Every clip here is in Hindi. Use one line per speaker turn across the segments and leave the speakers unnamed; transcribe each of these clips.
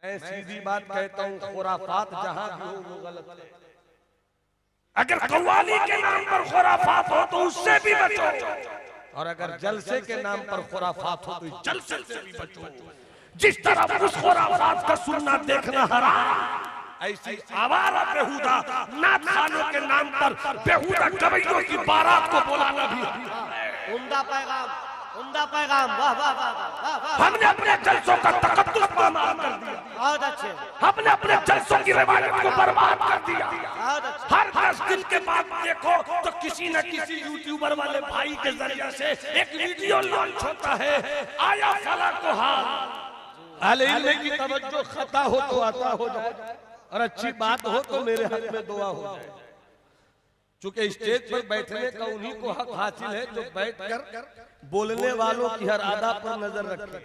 मैं सीधी बात कहता हूँ, खुराफात जहां भी हो वो गलत है। अगर कव्वाली के नाम पर खुराफात हो तो उससे भी बचो, और अगर जलसे के नाम पर खुराफात हो तो जलसे से भी बचो। जिस तरह उस खुराफात का सुनना देखना हराम, ऐसी आवारा बेहुदा नात खानों के नाम पर बेहुदा गवैयों की बारात को बुलाना भी
उम्दा पैगाम, उम्दा पैगाम। वाह वाह वाह वाह वाह।
हमने अपने जलसों का तकद्दुस बर्बाद कर दिया,
बहुत अच्छे।
हमने अपने जलसों की रिवायत को बर्बाद कर दिया।
बहुत अच्छे।
हर 10 दिन के बाद देखो तो किसी न किसी यूट्यूबर वाले भाई के जरिए से एक वीडियो लॉन्च होता है, आया फला को हाल। अहले इल्म की तवज्जो खता हो तो आता हो जाए, और अच्छी बात हो तो मेरे हक में दुआ हो जाए। चूंकि स्टेज पर बैठने का उन्हीं को हक हासिल है जो बैठकर बोलने वालों की हर अदा पर नजर रखे।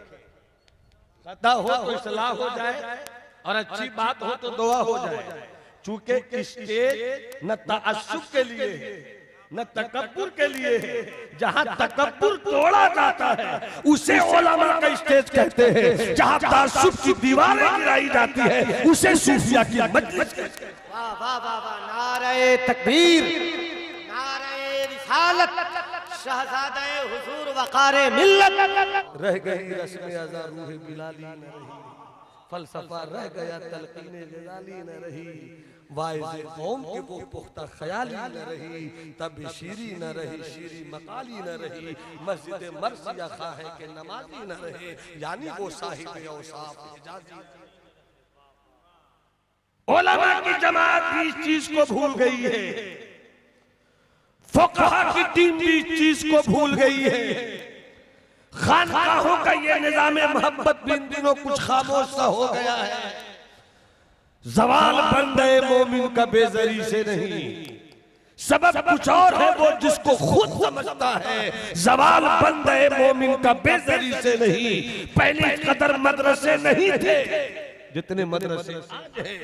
खता हो तो इस्लाह हो जाए, और अच्छी बात हो तो दुआ हो जाए। चूंकि स्टेज न तअस्सुब के लिए है न तकब्बुर के लिए है। जहां तकब्बुर तोड़ा जाता है उसे उलमा का स्टेज कहते हैं, जहां तअस्सुब की दीवारें गिराई जाती है उसे सूफिया की मजलिस कहते हैं।
वाह वाह वाह वाह। नारे तकबीर, नारे रिसालत, शहजादे हुजूर वक़ारे मिल्लत।
रह गई रस्म अज़ा रूह बिलाली न रही, फलसफा रह गया तलकीन ग़ज़ाली न रही, वाइज़े कौम के वो पुख्ता ख़याली न रही, तब शीरी न रही शीरी मकाली न रही, मस्जिद मर्सिया खाहे के नमाजी न रहे, यानी वो साहिब औसाफ हिजाज़ी। उलमा की जमात भी इस चीज को भूल गई है, फुक़हा की टीम भी इस चीज को भूल गई है। खानकाहों का ये निज़ाम मोहब्बत भी इन दिनों कुछ खामोश सा हो गया है। ज़वाल बंदे मोमिन का बेज़री से नहीं, सबब कुछ और है वो जिसको खुद समझता है। ज़वाल बंदे मोमिन का बेज़री से नहीं, पहले कदर मदरसे नहीं थे जितने मदरसे आज हैं,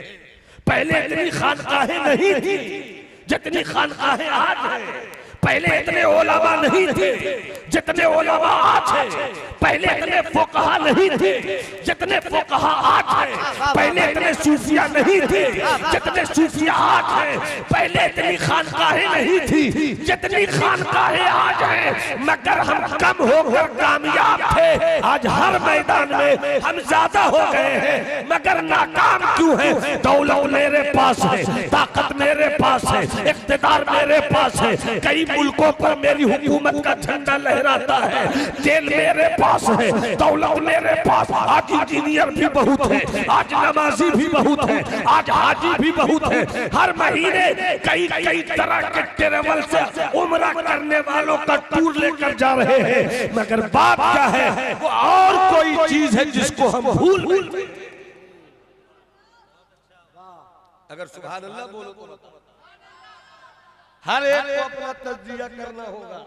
पहले इतनी खानकाहें नहीं थी जितनी खानकाहें आज हैं, पहले इतने उलमा नहीं थे जितने उलमा आज हैं, पहले इतने फुक़हा नहीं थे जितने फुक़हा आज हैं, पहले इतने सूफिया नहीं थे जितने सूफिया आज हैं, पहले इतनी खानकाहें नहीं थी जितनी खानकाहें आज हैं। मगर हम कम होकर कामयाब थे, आज हर मैदान में हम ज्यादा हो गए हैं मगर नाकाम क्यों हैं? दौलत मेरे पास है, ताकत मेरे पास है, इक़्तिदार मेरे पास है, कई मुल्कों पर मेरी हुकूमत का झंडा लहराता है, तेल मेरे पास है, दौलत मेरे पास। आज इंजीनियर भी बहुत है, आज नमाजी भी बहुत है, आज हाजी भी बहुत है, हर महीने कई कई तरह के ट्रैवल से उम्रा करने वालों का टूर लेकर जा रहे हैं। मगर बात क्या है, वो और कोई चीज है जिसको हम भूल गए। अगर सुभान अल्लाह बोलो तो हर एक को अपना तज्जिया करना होगा।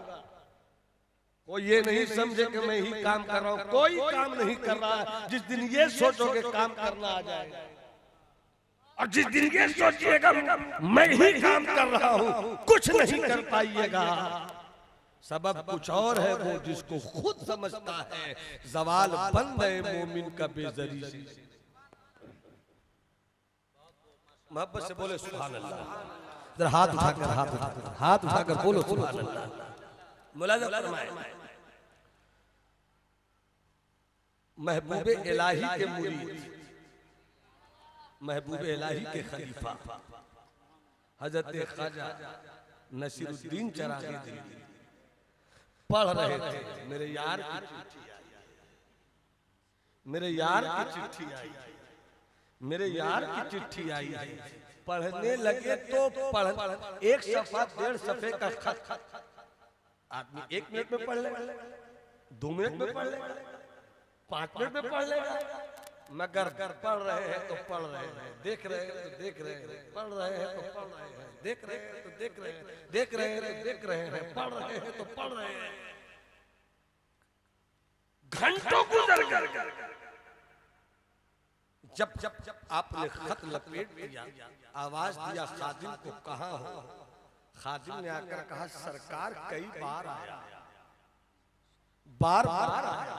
कोई ये नहीं समझे कि मैं ही काम कर रहा हूं, कोई काम नहीं कर रहा है। जिस दिन ये सोचोगे काम करना आ जाएगा, और जिस दिन ये सोचिएगा मैं ही काम कर रहा हूं, कुछ नहीं कर पाइएगा। सबब कुछ और है वो जिसको खुद समझता है। ज़वाल बंद है मोमिन का बेज़री से। मोहब्बत से बोले सुभान अल्लाह। जरा हाथ उठाकर बोलो सुभान अल्लाह। मुलाज़ा फरमाए, महबूबे इलाही के मुरीद, महबूबे इलाही के खलीफा हज़रत ख्वाजा नसीरुद्दीन चिरागी दिल्ली पढ़ रहे थे। मेरे यार की चिट्ठी आई, मेरे यार की चिट्ठी आई, मेरे यार की चिट्ठी आई। पढ़ने लगे तो पढ़ एक सफ़ा 1.5 सफ़े का खत आदमी 1 मिनट में पढ़ लेगा, 2 मिनट में पढ़ लेगा, 5 मिनट में पढ़ लेगा। मगर पढ़ रहे हैं तो पढ़ रहे हैं, देख रहे हैं तो देख रहे हैं, पढ़ रहे हैं तो पढ़ रहे हैं, देख रहे हैं तो देख रहे हैं, देख रहे हैं तो देख रहे हैं, पढ़ रहे हैं तो पढ़ रहे हैं। घंटों गुजर गए। जब जब जब आपने खत लपेट दिया, आवाज दिया खादिम को कहाँ हो, खादिम ने आकर कहा सरकार कई बार आया, बार बार आया,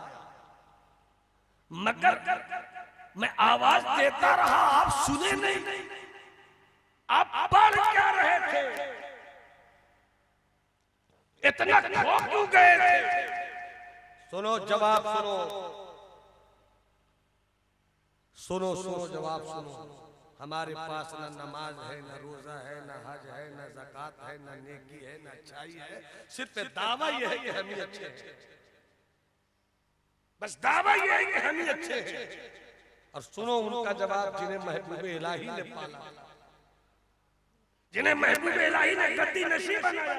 मगर मैं आवाज देता रहा, आप सुने नहीं, आप पढ़ क्या रहे थे, इतना खो क्यों गए थे? सुनो जवाब, सुनो सुनो सुनो जवाब सुनो। हमारे पास न नमाज है, न रोजा है, न हज है, न ज़कात है, न नेकी है, न अच्छाई है, सिर्फ दावा ये है कि हम ही अच्छे हैं। बस दावा ये है कि हम ही अच्छे हैं। और सुनो उनका जवाब, जिन्हें महबूब इलाही ने पाला, जिन्हें महबूब इलाही ने गद्दी नशीब बनाया,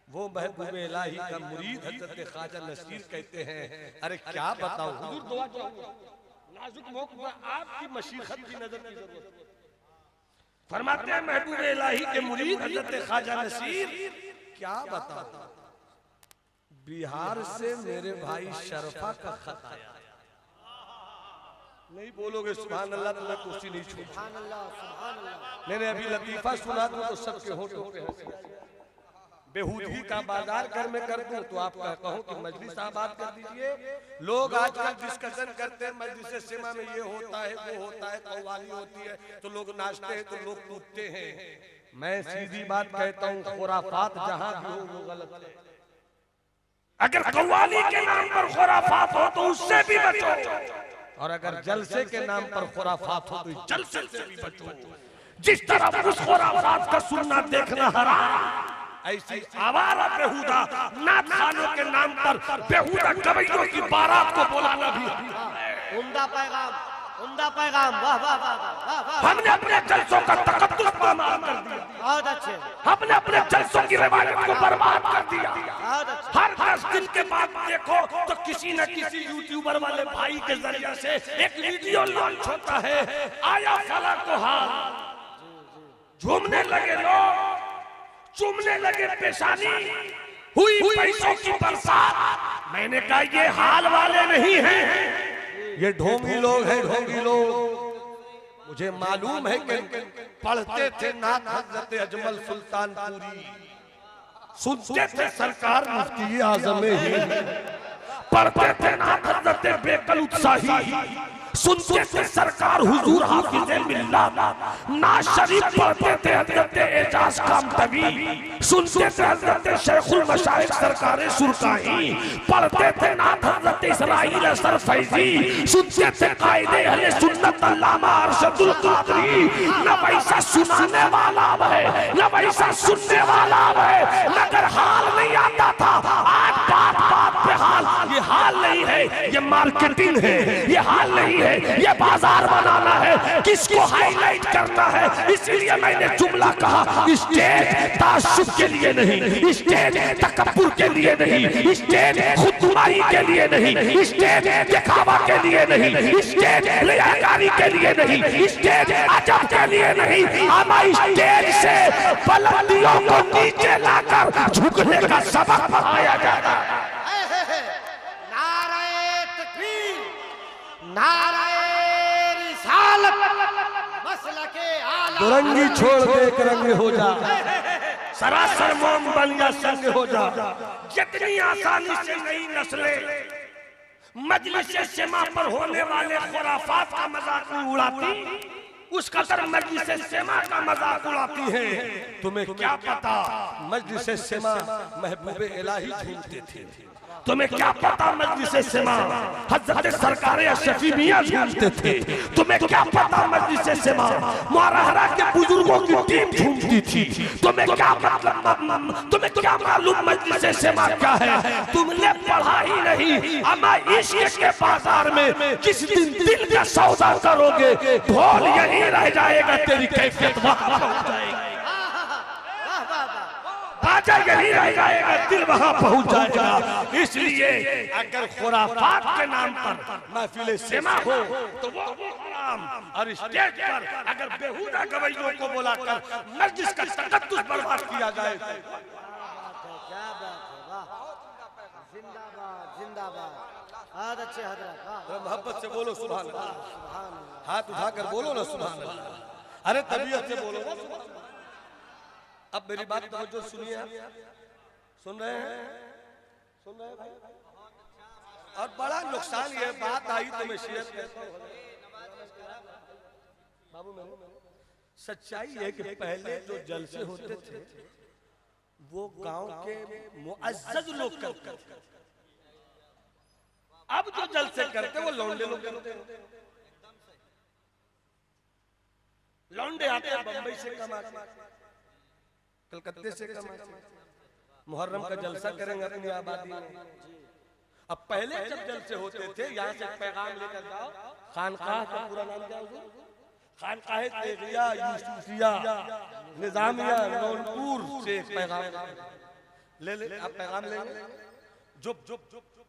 वो महबूब इलाही का मुरीद हज़रत ख्वाजा नसीर कहते हैं, अरे क्या बताऊं हुजूर, दुआ चाहूंगा, नाजुक मौके पर आपकी मशीखत की नजर की जरूरत है। फरमाते हैं महबूब इलाही के मुरीद हज़रत ख्वाजा नसीर, क्या बताऊं, बिहार से मेरे भाई शरफा का खत आया। नहीं बोलोगे सुभान अल्लाह तो मैं कुर्सी नहीं छोड़।
सुभान अल्लाह, सुभान अल्लाह।
मैंने अभी लतीफा सुना दूं तो सबके होठों पे हंसी। बेहूदगी का बाजार घर में कर दूं तो आप कहो कि मजलिस आबाद कर दीजिए। लोग आजकल डिस्कशन करते हैं मजलिस सिमा में ये होता है, वो होता है, कव्वाली होती है, तो लोग नाचते हैं, तो लोग कूदते हैं। मैं सीधी बात कहता हूँ, खुराफात जहां भी हो वो गलत है। अगर कव्वाली के नाम पर खुराफात हो तो उससे भी बचो, और अगर जलसे के नाम पर खुराफात हो तो जलसे से भी बचो। जिस तरह उस खुराफात का सुनना देखना हराम, ऐसी आवारा बेहुदा नात खानों के नाम पर बेहुदा गवैयों की बारात को बुलाना भी
उम्दा पैगाम, उम्दा पैगाम। वाह वाह वाह वाह वाह।
हमने अपने जलसों का तकद्दुस पामाल कर दिया,
बहुत अच्छे।
हमने अपने जलसों की रिवायत को बर्बाद कर दिया।
बहुत अच्छे।
हर 10 दिन के बाद देखो तो किसी न किसी यूट्यूबर वाले भाई के जरिए से एक वीडियो लॉन्च होता है, आया फला को हाल, झूमने लगे लोग, चूमने लगे पेशानी, हुई पैसों की बरसात। मैंने कहा ये हाल वाले नहीं हैं, ये ढोंगी लोग हैं, ढोंगी लोग। मुझे मालूम है कि पढ़ते थे नात हज़रत अजमल सुल्तानपुरी, सुनते थे सरकार मुफ्ती आज़म हिंद, पढ़ते थे नात हज़रत बेकल उत्साही, सुनते थे सरकार हुजूर हाफिज़े मिल्लत, नाज शरीफ पढ़ते थे हज़रत एजाज कामतवी, सुनते थे हज़रत शेखुल मशाइख सरकार सुरकाई, पढ़ते थे नात हज़रत इस्माइल असर फैजी, सुनते थे कायदे अहले सुन्नत अल्लामा अरशदुल कादरी। न वैसा सुनाने वाला है, न वैसा सुनने वाला है, मगर हाल नहीं आता था। आज बात बात पे हाल, ये हाल नहीं है, ये मार्केटिंग है, ये हाल नहीं है, ये बाजार बनाना है, किसको हाईलाइट करना है। इसलिए मैंने जुमला कहा, स्टेज ताशुब के लिए नहीं, स्टेज तकब्बुर के लिए नहीं, स्टेज खुदनुमाई के लिए नहीं, स्टेज दिखावा के लिए नहीं, स्टेज रियाकारी के लिए नहीं, स्टेज अजब के लिए नहीं। हम स्टेज से बुलंदियों को नीचे लाकर झुकने का सबक पढ़ाया जाता है।
नारे तकबीर, नारे रिसालत, मसलके आला।
दुरंगी छोड़ दे एक रंग हो जा, सरासर मोम बन जा संग हो जा। जितनी आसानी से नई नस्लें मजलिस सिमा पर होने वाले खुराफात का मजाक उड़ाती, उस कदर मजलिस सिमा का मजाक उड़ाती है। तुम्हें क्या पता मजलिस सिमा महबूब इलाही झूमते थे, तुम्हें क्या पता मजलिस सिमा हज़रत सरकार अशरफी मियां झूमते थे, तुम्हें क्या पता मजलिस सिमा मुआरहरा के बुजुर्गों की टीम झूमती थी, तुम्हें क्या मतलब, तुम्हें क्या मालूम मजलिस सिमा क्या है? तुमने पढ़ा ही नहीं। अमा इश्क के बाजार में जिस दिन दिल का सौदा करोगे, ढोल यहीं रह जाएगा, तेरी कैफियत वहां पहुंच जाएगी, बाजा यही रह जाएगा, दिल वहां पहुंच जाएगा। इसलिए अगर खुराफात के नाम पर महफिल सिमा हो तो वो हराम, और स्टेज पर अगर बेहुदा गवैयों को बुलाकर मजलिस का तकद्दुस बर्बाद किया जाए।
क्या बात है, वाह, जिंदाबाद जिंदाबाद। बहुत अच्छे हजरत,
मोहब्बत से बोलो सुभान अल्लाह, हाथ उठाकर बोलो ना सुभान अल्लाह। अरे तबीयत से बोलो ना सुभान अल्लाह। अब मेरी बात तवज्जो सुनिए, सुन रहे हैं, सुन रहे हैं भाई। और बड़ा नुकसान ये बात आई तो मैं शेयर करता हूं, बाबू मेरे सच्चाई है कि पहले जो जलसे होते थे वो गांव के मुअज्जज लोग करते थे। अब जो जलसे करते वो लौंडे लोग करते हैं। लौंडे आते हैं बंबई से कमा के, कलकत्ते से कमा के, मुहर्रम का जलसा करेंगे अपनी आबादी में। अब पहले जब जलसे होते थे यहाँ से पैगाम लेकर जाओ, खानकाह का पूरा नाम क्या है? खानकाह तेगिया यूसुफिया निजामिया नौनपुर से पैगाम ले आप पैगाम लेंगे। जो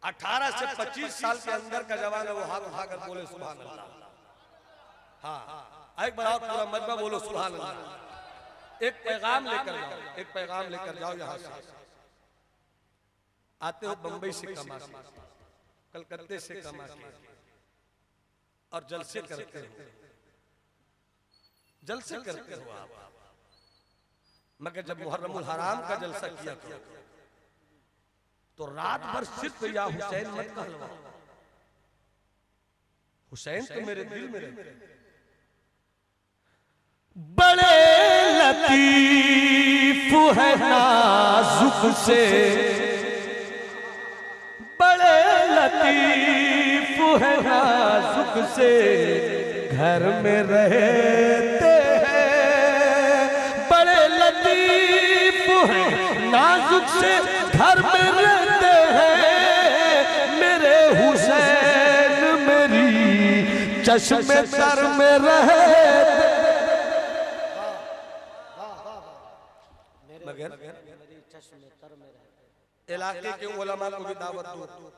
18 से 25 साल के अंदर का जवान है वो हाथ उठाकर बोले सुभान अल्लाह। हाँ एक बार और पूरा मजमा बोलो सुभान अल्लाह। एक पैगाम लेकर जाओ, एक पैगाम लेकर जाओ। यहाँ से आते हो बंबई से कमा के, कलकत्ते से कमा के और जलसे करते हो, जलसे करते हो आप। मगर जब मुहर्रमुल हराम का जलसा किया तो रात भर सिर्फ या हुसैन मत कहलवाओ, हुसैन तो मेरे दिल में रहते। बड़े लतीफ है नाजुक से, बड़े लतीफ है नाजुक से घर में रहते हैं। बड़े लतीफ है नाजुक से घर में रहते हैं। मेरे हुसैन मेरी चश्मे तर में रहते। मगर इलाके के उलमा को भी दावत दो,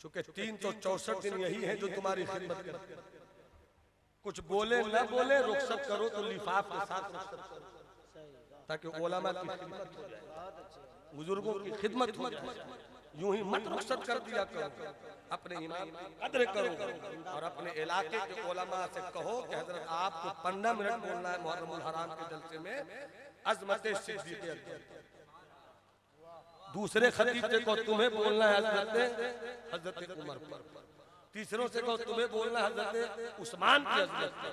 चूंकि 364 दिन यही है जो तुम्हारी खिदमत करते हैं। कुछ बोले न बोले रुखसत करो तो लिफाफ के साथ रुखसत करो, ताकि उलमा की खिदमत हो जाए, बुजुर्गों की खिदमत हो जाए। यूं ही मत रुखसत कर दिया करो, अपने इमाम की कदर करो और अपने इलाके के उलमा से कहो कि हजरत आपको 15 मिनट बोलना है मुहर्रमुल हराम के जलसे में अज़मत सिद्दीक़ अकबर। दूसरे खतीब से कहो तुम्हें बोलना है हजरत उमर पर, तीसरों से कहो तुम्हें बोलना है हजरत उस्मान की अज़मत पर,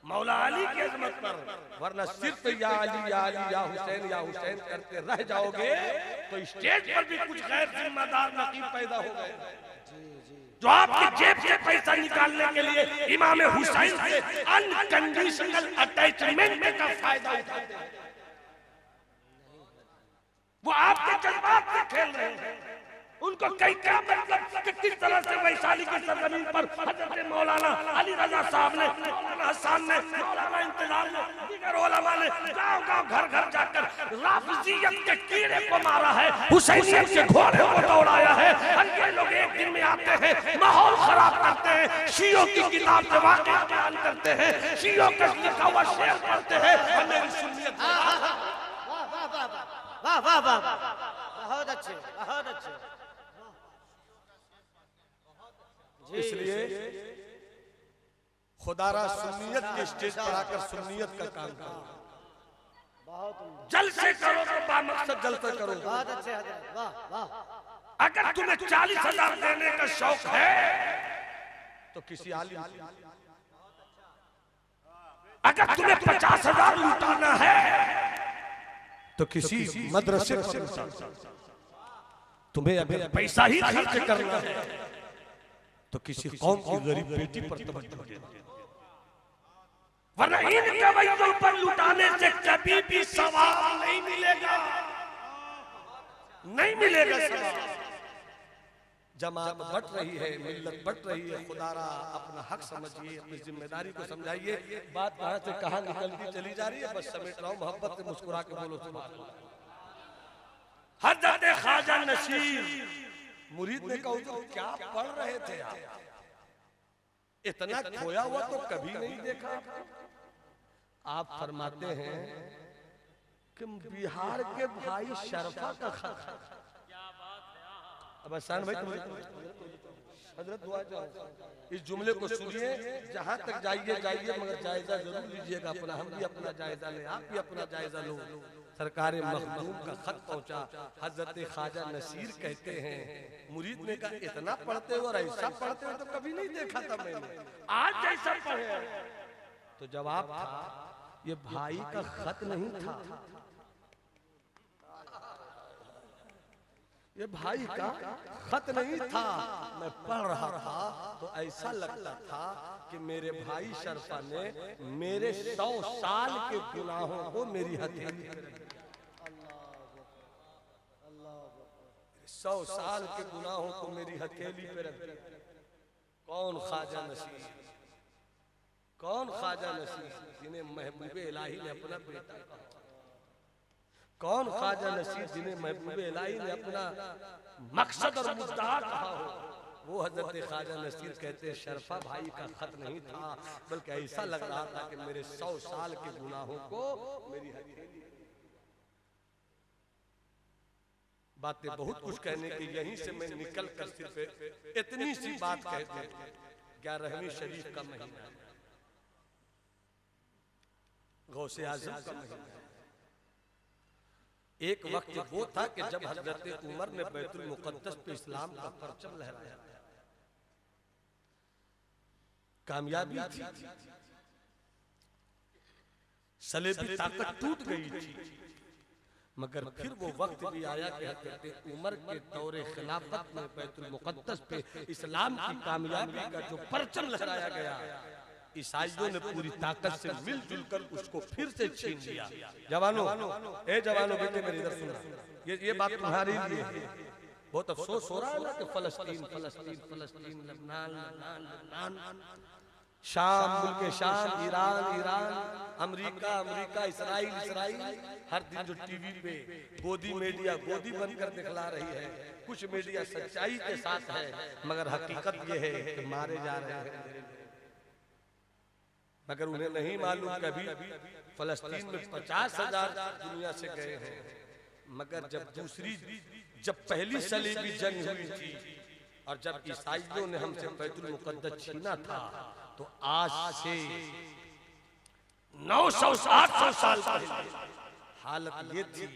मौला अली की अज़मत पर। वरना सिर्फ या अली या अली या हुसैन करते रह जाओगे तो स्टेज पर भी कुछ गैर जिम्मेदार नकीब पैदा हो गए जो आपकी जेब से पैसा निकालने के लिए इमाम हुसैन से अनकंडीशनल अटैचमेंट का फायदा उठाते हैं। वो आपके जज्बात से खेल रहे हैं। उनको कई क्या मतलब कि किस तरह से वैशाली की सरजमीन पर हजरत मौलाना अली रजा साहब ने, मौलाना हसन ने, मौलाना इंतजार ने, दीगर उलमा ने गांव-गांव घर-घर जाकर राफिजियत के कीड़े को मारा है, हुसैनियत के घोड़े को दौड़ाया है। ये लोग एक दिन में आते हैं, माहौल खराब करते हैं, शियों की किताब से वाक़या बयान करते हैं, शियों का लिखा हुआ शेर पढ़ते हैं। हमें सुन्नियत
वाह वाह वाह, बहुत अच्छे, बहुत अच्छे।
इसलिए खुदारा सुन्नियत के स्टेज पर आकर सुन्नियत का काम करो,
बहुत
जलसे करो तो बामकसद जलसे करो।
बहुत अच्छे हजरत, वाह वाह।
अगर तुम्हें 40,000 देने का शौक है तो किसी आलिम, अगर तुम्हें 50,000 लुटाना है तो किसी मदरसे पर, तुम्हें अगर पैसा ही खर्च करना है तो किसी कौम की गरीब बेटी पर तवज्जो देना। वरना इन कवैयों पर लुटाने से कभी भी सवाब नहीं मिलेगा, नहीं मिलेगा सवाब। जमात बढ़ रही है, मिल्लत बढ़ रही है, खुदारा अपना हक समझिए, अपनी जिम्मेदारी को समझाइए। बात कहां से कहां निकलती चली जा रही है, बस समेट रहा हूं। मोहब्बत से मुस्कुरा के बोलो सुभान अल्लाह। हजरत ख्वाजा नसीर मुरीद ने कहा तो क्या पढ़ रहे थे आप, इतना खोया हुआ तो कभी नहीं देखा। आप फरमाते हैं कि बिहार के भाई शरफा का खत। अब आसान भाई हजरत दुआ चाहो, इस जुमले को सुनिए, जहां तक जाइए जाइए, मगर जायजा जरूर लीजिएगा अपना। हम भी अपना जायजा लें, आप भी अपना जायजा लो। सरकारे मखदूम का खत पहुंचा। हजरत ख्वाजा नसीर कहते हैं, मुरीद ने कहा इतना पढ़ते हो और ऐसा पढ़ते हो तो कभी नहीं देखा था मैंने, आज जैसा पढ़े तो जवाब था ये भाई का खत नहीं था, ये भाई का खत नहीं था। मैं पढ़ रहा था तो ऐसा लगता था कि मेरे भाई शरफा ने मेरे 100 साल के गुनाहों को मेरी हथेली, 100 साल के गुनाहों को मेरी हथेली पे रख दिया। कौन ख्वाजा नसीब, कौन ख्वाजा नसीब जिन्हें महबूबे इलाही ने अपना बेटा कहा, कौन ख्वाजा नसीब जिन्हें महबूबे इलाही ने अपना मकसद और मुद्दा कहा हो। वो हजरत ख्वाजा नसीर कहते हैं शरफा भाई का खत नहीं था, बल्कि ऐसा लग रहा था कि मेरे 100 साल के गुनाहों को मेरी हथेली। बातें बहुत कुछ कहने की, यहीं से मैं निकल कर सिर्फ इतनी सी बात कहते हैं। 11वीं शरीफ का महीना, गौसे आज़म का महीना। एक वक्त वो था कि जब हजरत उमर ने बैतुल मुक़द्दस पे इस्लाम का परचम लहराया, कामयाबी थी, सलेबी ताकत टूट गई थी। मगर फिर वो वक्त भी आया कि हजरत उमर के दौरे खिलाफत में बैतुल मुक़द्दस पे इस्लाम की कामयाबी का जो परचम लहराया गया, ईसाइयों ने पूरी ताकत से मिलजुल कर उसको फिर से छीन लिया। जवानों, ए जवानों, बेटे मेरी इधर सुनो, ये बात तुम्हारी लिए है। बहुत अफसोस हो रहा है ना कि फलस्तीन फलस्तीन फलस्तीन, लबनान लबनान लबनान, शाम मुल्क शाम, Iran Iran, America America, Israel Israel. हर दिन जो टीवी पे गोदी मीडिया गोदी बनकर दिखला रही है, कुछ मीडिया सच्चाई के साथ है, मगर हकीकत ये है कि मारे जा रहे हैं। मगर उन्हें नहीं मालूम कभी फलस्तीन में 50,000 दुनिया से गए हैं। मगर जब पहली सलीबी जंग हुई थी और जब ईसाइयों ने हमसे बैतुल मुक़द्दस छीना था, तो आज से 900-800 साल पहले हालत ये थी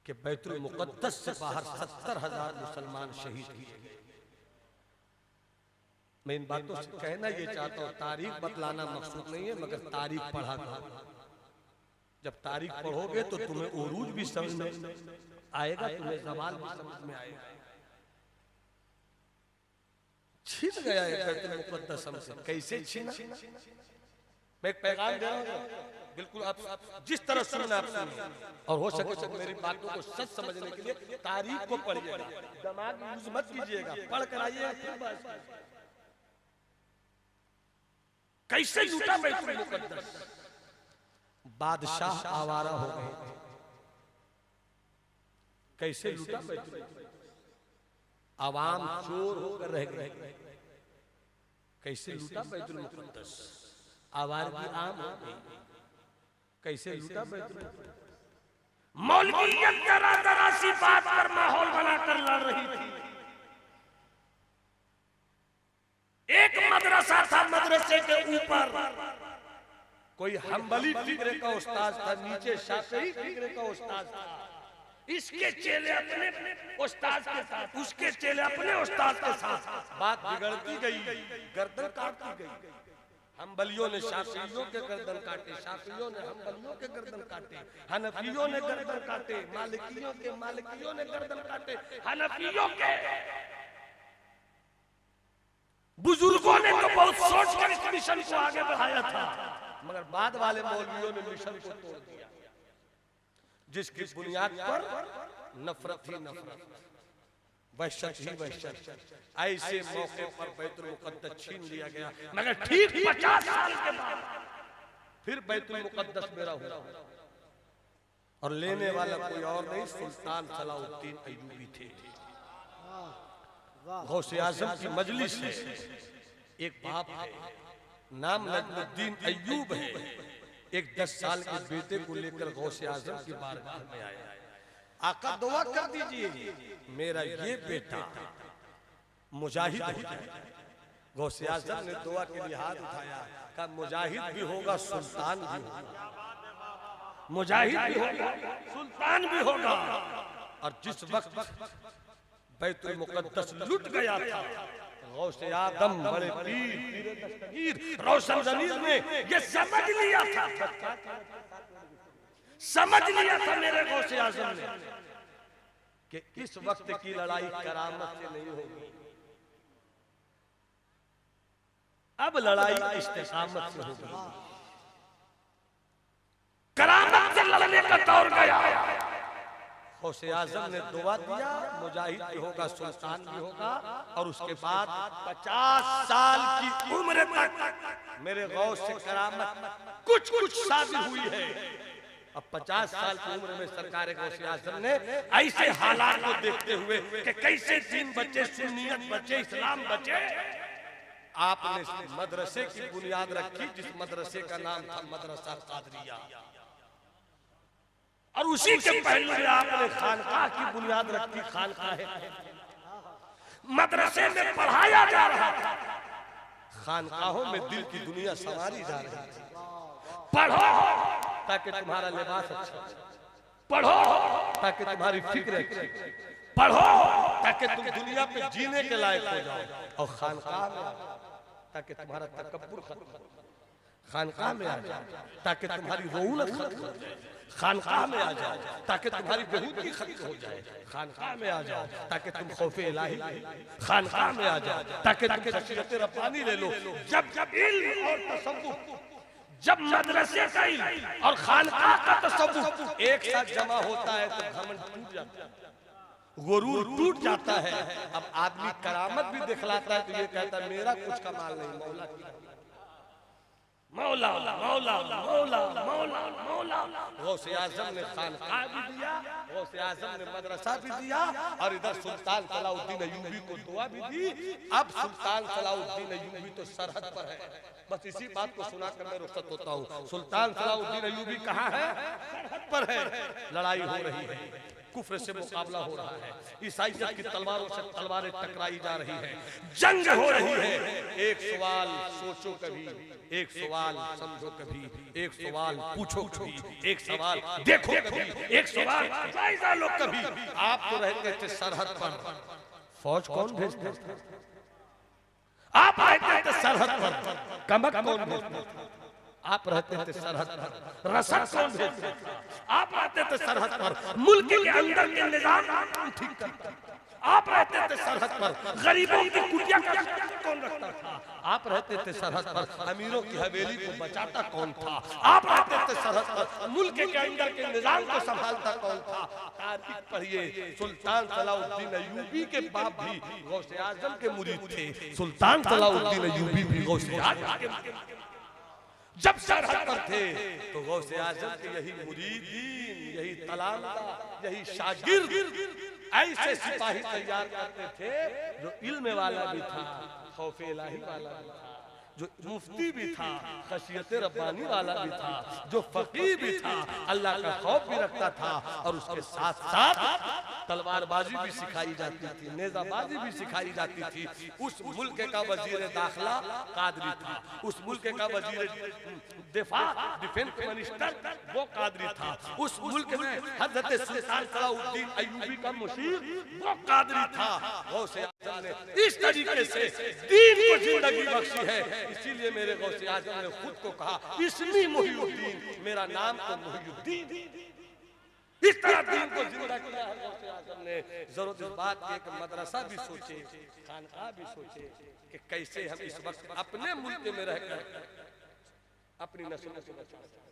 कि बैतुल मुक़द्दस से बाहर 70,000 मुसलमान शहीद किए गए। मैं इन बातों से कहना ये चाहता हूँ, तारीख बतलाना मकसूद नहीं है, मगर तारीख पढ़ा करो। जब तारीख पढ़ोगे तो तुम्हें उरूज भी समझ में आएगा, तुम्हें ज़वाल भी समझ में आएगा। छीन गया है बैतुल मुक़द्दस हमसे, कैसे छीना? मैं एक पैगाम दे रहा हूँ, बिल्कुल आप जिस तरह सुनना आप सुनिए, और हो सके तो मेरी बातों को सच समझने के लिए तारीख को पढ़िएगा, दिमाग यूज मत कीजिएगा, पढ़ कर आइएगा। कैसे लूटा बैतुल मुक़द्दस? बादशाह आवारा हो गए थे। कैसे लूटा बैतुल मुक़द्दस? आवाम चोर होकर रह गए। कैसे लूटा बैतुल मुक़द्दस? आवारगी आम हो गई। कैसे लूटा बैतुल मुक़द्दस? मौलवियत तरह सी बात पर माहौल बनाकर लड़ रही थी। एक मदरसा था, मदरसे के ऊपर कोई हम्बली फिक्रे का उस्ताद था, नीचे शाफी फिक्रे का उस्ताद था। इसके चेले अपने उस्ताद के साथ, उसके चेले अपने उस्ताद के साथ, बात बिगड़ती गई, गर्दन काटती गई। हम्बलियों ने शाफियों के गर्दन काटे, शाफियों ने हम्बलियों के गर्दन काटे, हनफियों ने गर्दन काटे, मालिकियों ने गर्दन काटे, हनफियों के बुजुर्गों ने तो बहुत सोचकर इस मिशन को आगे बढ़ाया था, मगर बाद वाले मौलवियों ने मिशन को तोड़ दिया, जिसकी बुनियाद पर नफरत ही नफरत, वहशत ही वहशत। ऐसे मौके पर बैतुल मुक़द्दस छीन लिया गया। मगर ठीक 50 साल के बाद फिर बैतुल मुक़द्दस मेरा हुआ, और लेने वाला कोई और नहीं, सुल्तान सलाउद्दीन अय्यूबी थे। गौसे आज़म की मजलिस है, एक बाप है, नाम नजमुद्दीन अय्यूब है। एक 10 साल के बेटे को लेकर गौसे आज़म की बारगाह में आया। आका दुआ कर दीजिए मेरा ये बेटा मुजाहिद हो जाए। गौसे आज़म ने दुआ के लिए हाथ उठाया, कहा मुजाहिद भी होगा, सुल्तान भी होगा, मुजाहिद भी होगा, सुल्तान भी होगा। और जिस वक्त बैतुल मुक़द्दस लुट गया था, गौसे आदम बड़े पीर दस्तगीर रोशन ज़मीर ने ये समझ लिया था मेरे गौसे आज़म ने कि इस वक्त की लड़ाई करामत से नहीं होगी, अब लड़ाई इस्तिकामत से होगी। करामत से लड़ने का दौर गया। गौसे आज़म ने दुआ दिया, मुजाहिद भी होगा, सुल्तान भी होगा, और उसके बाद 50 साल की उम्र तक मेरे गौस से करामत कुछ शादी हुई है। अब 50 साल की उम्र में सरकार गौसे आज़म ने ऐसे हालात को देखते हुए कि कैसे दीन बचे, सुन्नियत बचे, इस्लाम बचे, आपने मदरसे की बुनियाद रखी, जिस मदरसे का नाम था मदरसा कादरिया, और उसी के पहले में आपने खानकाह की बुनियाद रखी। खानकाह मदरसे में पढ़ाया जा रहा था, खानकाहों में दिल की दुनिया संवारी जा रही थी। पढ़ो ताकि तुम्हारा लिबास अच्छा हो, पढ़ो ताकि तुम्हारी फिक्र अच्छी, पढ़ो ताकि तुम दुनिया पे जीने के लायक हो जाओ, और खानकाह में ताकि तुम्हारा तकब्बुर खत्म हो, खानकाह में आ जाओ ताकि तुम्हारी रौनक खत्म हो जाए, खानकाह में आ जाओ ताकि तुम्हारी बेहूदगी खत्म हो जाए, खानकाह में आ जाओ ताकि तुम खौफे इलाही, खानकाह में आ जाओ ताकि तुम खशियत रब्बानी ले लो। जब इल्म और तसव्वुफ, जब मदरसे का इल्म और खानकाह का तसव्वुफ एक साथ जमा होता है तो घमंड टूट जाता है, गुरूर टूट जाता है। अब आदमी करामत भी दिखलाता है तो ये कहता है मेरा कुछ कमाल नहीं, मौला की मौला मौला मौला मौला मौला। गौसे आज़म ने खानकाह भी दिया, गौसे आज़म ने मदरसा भी दिया, और इधर सुल्तान सलाउद्दीन अय्यूबी को दुआ भी दी। अब सुल्तान सलाउद्दीन अय्यूबी तो सरहद पर है। बस इसी बात को सुनाकर मैं रुखसत होता हूँ। सुल्तान सलाउद्दीन अय्यूबी कहाँ है? सरहद पर है। लड़ाई हो रही है, कुफ्र से मुकाबला हो रहा है, ईसाइयत की तलवारों से तलवारें टकराई जा रही है, जंग हो रही है। एक सवाल सोचो कभी, एक सवाल समझो कभी, एक सवाल पूछो कभी, एक सवाल देखो कभी, एक सवाल जायजा लो कभी। आप तो रहते थे सरहद पर, फौज कौन भेजता था? आप रहते थे सरहद पर, कमक कौन भेजता था? आप रहते थे सरहद पर, रसद कौन भेजता था? आप रहते थे सरहद पर, मुल्क के अंदर के निजाम कौन ठीक करता? आप रहते थे सरहद पर, गरीबों की कुटिया कौन रखता था? आप रहते थे सरहद पर, अमीरों की हवेली को बचाता कौन था? आप रहते थे सरहद पर, मुल्क के अंदर के निजाम को संभालता कौन था? तारीख पढ़िए, सुल्तान सलाउद्दीन अय्यूबी के बाप भी गौसे आज़म के मुरीद थे। सुल्तान सलाउद्दीन अय्यूबी भी गौसे आज़म के जब सरहद पर थे तो गौसे आज़म के यही मुरीदीन, यही तलामदा, यही शागिर्द ऐसे सिपाही तैयार करते थे जो इल्म वाला भी था, खौफे इलाही वाला भी था, जो मुफ्ती भी था, खशियत रब्बानी वाला भी था, जो फकीह भी था, अल्लाह का खौफ भी रखता था, और उसके साथ साथ तलवारबाजी भी सिखाई जाती थी, नेजाबाजी भी सिखाई जाती थी। उस मुल्क का वजीर दाखिला कादरी था, उस मुल्क का वजीर दिफा, डिफेंस मिनिस्टर, वो कादरी था। उस मुल्क में हजरत सुल्तान सलाउद्दीन अय्यूबी का मुशीर, वो कादरी था। गौसे आज़म ने इस तरीके से दीन को जिंदगी बख्शी है। इसीलिए मेरे गौसे आज़म ने खुद को कहा इस्मी मुहियुद्दीन, मेरा नाम तो मुहियुद्दीन। इस तरह दीन को जिंदा किया है गौसे आज़म ने। जरूरत इस बात की एक मदरसा भी सोचे, खानकाह भी सोचे कि कैसे हम इस वक्त अपने मुल्क में रहकर अपनी नस्लों को बचा सकते हैं।